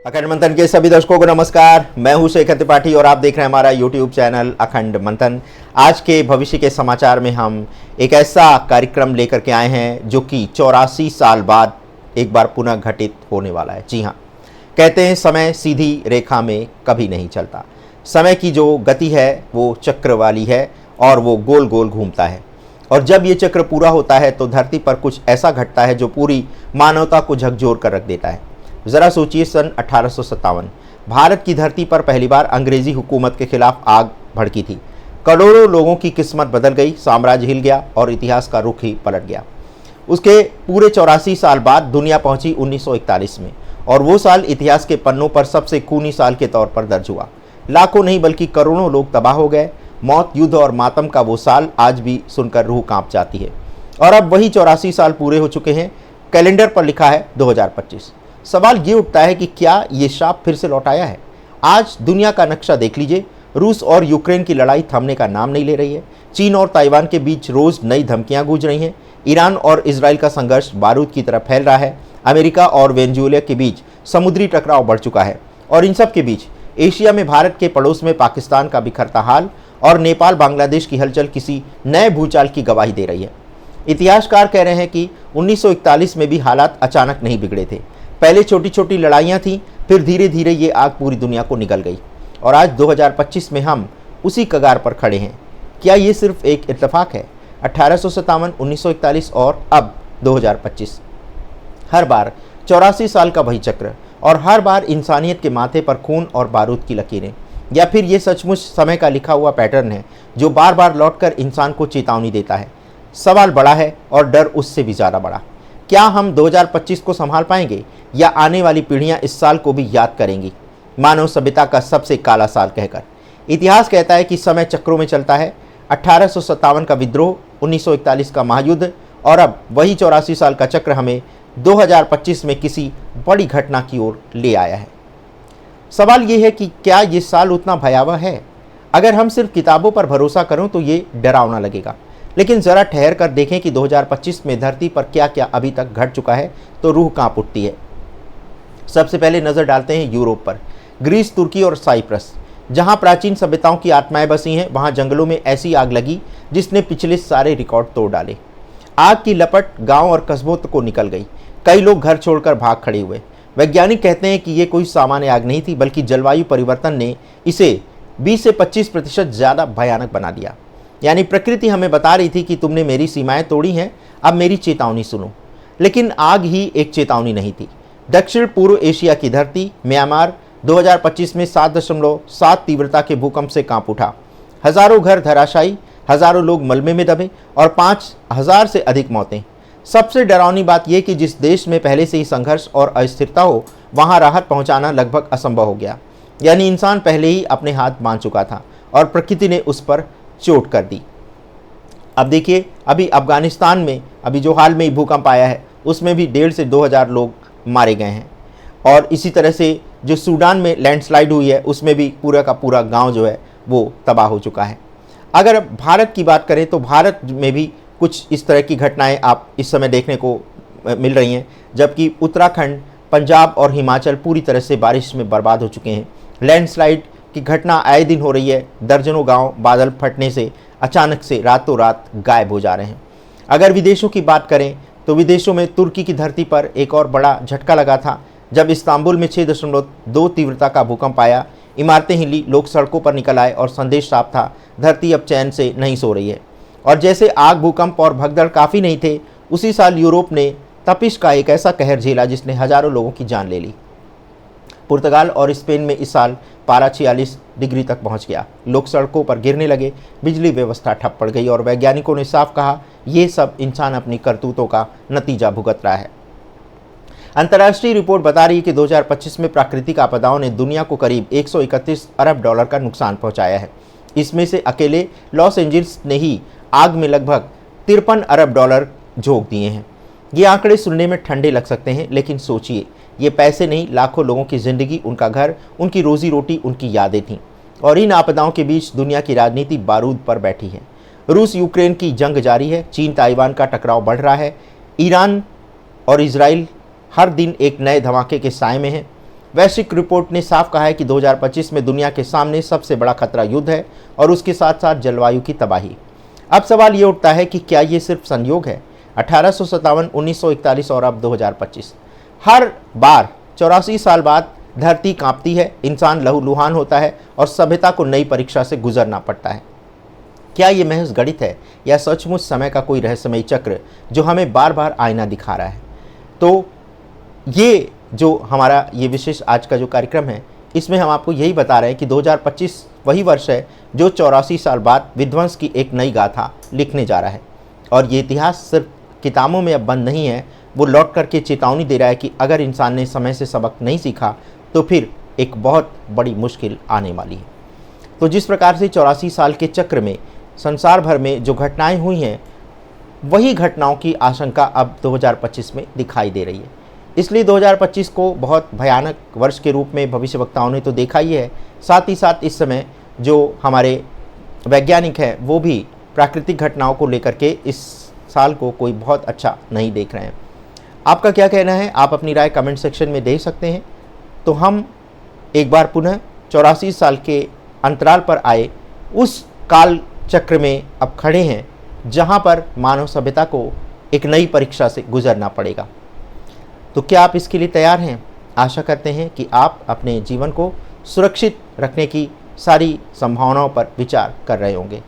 अखंड मंथन के सभी दर्शकों को नमस्कार। मैं हूं शेखर त्रिपाठी और आप देख रहे हैं हमारा यूट्यूब चैनल अखंड मंथन। आज के भविष्य के समाचार में हम एक ऐसा कार्यक्रम लेकर के आए हैं जो कि 84 साल बाद एक बार पुनः घटित होने वाला है। जी हाँ, कहते हैं समय सीधी रेखा में कभी नहीं चलता। समय की जो गति है वो चक्र वाली है और वो गोल गोल घूमता है, और जब ये चक्र पूरा होता है तो धरती पर कुछ ऐसा घटता है जो पूरी मानवता को झकझोर कर रख देता है। ज़रा सोचिए, सन 1857 भारत की धरती पर पहली बार अंग्रेजी हुकूमत के खिलाफ आग भड़की थी। करोड़ों लोगों की किस्मत बदल गई, साम्राज्य हिल गया और इतिहास का रुख ही पलट गया। उसके पूरे 84 साल बाद दुनिया पहुंची 1941 में, और वो साल इतिहास के पन्नों पर सबसे खूनी साल के तौर पर दर्ज हुआ। लाखों नहीं बल्कि करोड़ों लोग तबाह हो गए। मौत, युद्ध और मातम का वो साल आज भी सुनकर रूह कांप जाती है। और अब वही 84 साल पूरे हो चुके हैं। कैलेंडर पर लिखा है 2025। सवाल ये उठता है कि क्या ये शाप फिर से लौट आया है? आज दुनिया का नक्शा देख लीजिए। रूस और यूक्रेन की लड़ाई थमने का नाम नहीं ले रही है। चीन और ताइवान के बीच रोज नई धमकियां गूंज रही हैं। ईरान और इजराइल का संघर्ष बारूद की तरह फैल रहा है। अमेरिका और वेनेजुएला के बीच समुद्री टकराव बढ़ चुका है। और इन सब के बीच एशिया में भारत के पड़ोस में पाकिस्तान का बिखरता हाल और नेपाल बांग्लादेश की हलचल किसी नए भूचाल की गवाही दे रही है। इतिहासकार कह रहे हैं कि 1941 में भी हालात अचानक नहीं बिगड़े थे। पहले छोटी छोटी लड़ाइयाँ थीं, फिर धीरे धीरे ये आग पूरी दुनिया को निगल गई, और आज 2025 में हम उसी कगार पर खड़े हैं। क्या ये सिर्फ एक इत्तेफाक है? 1857, 1941 और अब 2025। हर बार 84 साल का वही चक्र, और हर बार इंसानियत के माथे पर खून और बारूद की लकीरें। या फिर ये सचमुच समय का लिखा हुआ पैटर्न है जो बार बार लौटकर इंसान को चेतावनी देता है। सवाल बड़ा है और डर उससे भी ज़्यादा बड़ा। क्या हम 2025 को संभाल पाएंगे, या आने वाली पीढ़ियां इस साल को भी याद करेंगी मानव सभ्यता का सबसे काला साल कहकर? इतिहास कहता है कि समय चक्रों में चलता है। 1857 का विद्रोह, 1941 का महायुद्ध, और अब वही 84 साल का चक्र हमें 2025 में किसी बड़ी घटना की ओर ले आया है। सवाल ये है कि क्या ये साल उतना भयावह है? अगर हम सिर्फ किताबों पर भरोसा करें तो ये डरावना लगेगा, लेकिन ज़रा ठहर कर देखें कि 2025 में धरती पर क्या क्या अभी तक घट चुका है तो रूह कांप उठती है। सबसे पहले नज़र डालते हैं यूरोप पर। ग्रीस, तुर्की और साइप्रस, जहां प्राचीन सभ्यताओं की आत्माएं बसी हैं, वहां जंगलों में ऐसी आग लगी जिसने पिछले सारे रिकॉर्ड तोड़ डाले। आग की लपट गांव और कस्बों को निकल गई। कई लोग घर छोड़कर भाग खड़े हुए। वैज्ञानिक कहते हैं कि ये कोई सामान्य आग नहीं थी, बल्कि जलवायु परिवर्तन ने इसे 20 से 25% ज़्यादा भयानक बना दिया। यानी प्रकृति हमें बता रही थी कि तुमने मेरी सीमाएं तोड़ी हैं, अब मेरी चेतावनी सुनो। लेकिन आग ही एक चेतावनी नहीं थी। दक्षिण पूर्व एशिया की धरती म्यांमार 2025 में 7.7 तीव्रता के भूकंप से कांप उठा। हजारों घर धराशायी, हजारों लोग मलबे में दबे और 5000 से अधिक मौतें। सबसे डरावनी बात यह कि जिस देश में पहले से ही संघर्ष और अस्थिरता हो, वहां राहत पहुंचाना लगभग असंभव हो गया। यानी इंसान पहले ही अपने हाथ बांध चुका था और प्रकृति ने उस पर चोट कर दी। अब देखिए, अभी अफगानिस्तान में अभी जो हाल में ही भूकंप आया है, उसमें भी 1,500 से 2,000 लोग मारे गए हैं। और इसी तरह से जो सूडान में लैंडस्लाइड हुई है, उसमें भी पूरा का पूरा गांव जो है वो तबाह हो चुका है। अगर भारत की बात करें तो भारत में भी कुछ इस तरह की घटनाएं आप इस समय देखने को मिल रही हैं, जबकि उत्तराखंड, पंजाब और हिमाचल पूरी तरह से बारिश में बर्बाद हो चुके हैं। लैंडस्लाइड की घटना आए दिन हो रही है। दर्जनों गांव बादल फटने से अचानक से रातों रात गायब हो जा रहे हैं। अगर विदेशों की बात करें तो विदेशों में तुर्की की धरती पर एक और बड़ा झटका लगा था, जब इस्तांबुल में 6.2 तीव्रता का भूकंप आया। इमारतें हिली, लोग सड़कों पर निकल आए और संदेश साफ था, धरती अब चैन से नहीं सो रही है। और जैसे आग, भूकंप और भगदड़ काफ़ी नहीं थे, उसी साल यूरोप ने तपिश का एक ऐसा कहर झेला जिसने हजारों लोगों की जान ले ली। पुर्तगाल और स्पेन में इस साल पारा 46 डिग्री तक पहुंच गया। लोग सड़कों पर गिरने लगे, बिजली व्यवस्था ठप पड़ गई, और वैज्ञानिकों ने साफ कहा, ये सब इंसान अपनी करतूतों का नतीजा भुगत रहा है। अंतर्राष्ट्रीय रिपोर्ट बता रही है कि 2025 में प्राकृतिक आपदाओं ने दुनिया को करीब 131 अरब डॉलर का नुकसान पहुंचाया है। इसमें से अकेले लॉस एंजल्स ने ही आग में लगभग 53 अरब डॉलर झोंक दिए हैं। ये आंकड़े सुनने में ठंडे लग सकते हैं, लेकिन सोचिए, ये पैसे नहीं, लाखों लोगों की ज़िंदगी, उनका घर, उनकी रोजी रोटी, उनकी यादें थीं। और इन आपदाओं के बीच दुनिया की राजनीति बारूद पर बैठी है। रूस यूक्रेन की जंग जारी है, चीन ताइवान का टकराव बढ़ रहा है, ईरान और इजराइल हर दिन एक नए धमाके के साए में है। वैश्विक रिपोर्ट ने साफ कहा है कि 2025 में दुनिया के सामने सबसे बड़ा खतरा युद्ध है और उसके साथ साथ जलवायु की तबाही। अब सवाल ये उठता है कि क्या ये सिर्फ संयोग है? 1857, 1941 और अब 2025, हर बार 84 साल बाद धरती कांपती है, इंसान लहूलुहान होता है और सभ्यता को नई परीक्षा से गुजरना पड़ता है। क्या ये महज गणित है या सचमुच समय का कोई रहस्यमयी चक्र जो हमें बार बार आईना दिखा रहा है? तो ये जो हमारा ये विशेष आज का जो कार्यक्रम है, इसमें हम आपको यही बता रहे हैं कि 2025 वही वर्ष है जो 84 साल बाद विध्वंस की एक नई गाथा लिखने जा रहा है। और ये इतिहास सिर्फ किताबों में अब बंद नहीं है, वो लौट करके चेतावनी दे रहा है कि अगर इंसान ने समय से सबक नहीं सीखा तो फिर एक बहुत बड़ी मुश्किल आने वाली है। तो जिस प्रकार से 84 साल के चक्र में संसार भर में जो घटनाएं हुई हैं, वही घटनाओं की आशंका अब 2025 में दिखाई दे रही है। इसलिए 2025 को बहुत भयानक वर्ष के रूप में भविष्यवक्ताओं ने तो देखा ही है, साथ ही साथ इस समय जो हमारे वैज्ञानिक हैं वो भी प्राकृतिक घटनाओं को लेकर के इस साल को कोई बहुत अच्छा नहीं देख रहे हैं। आपका क्या कहना है? आप अपनी राय कमेंट सेक्शन में दे सकते हैं। तो हम एक बार पुनः 84 साल के अंतराल पर आए उस काल चक्र में अब खड़े हैं जहां पर मानव सभ्यता को एक नई परीक्षा से गुजरना पड़ेगा। तो क्या आप इसके लिए तैयार हैं? आशा करते हैं कि आप अपने जीवन को सुरक्षित रखने की सारी संभावनाओं पर विचार कर रहे होंगे।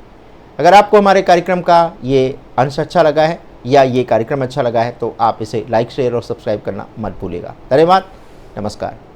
अगर आपको हमारे कार्यक्रम का ये अंश अच्छा लगा है या ये कार्यक्रम अच्छा लगा है तो आप इसे लाइक, शेयर और सब्सक्राइब करना मत भूलिएगा। धन्यवाद, नमस्कार।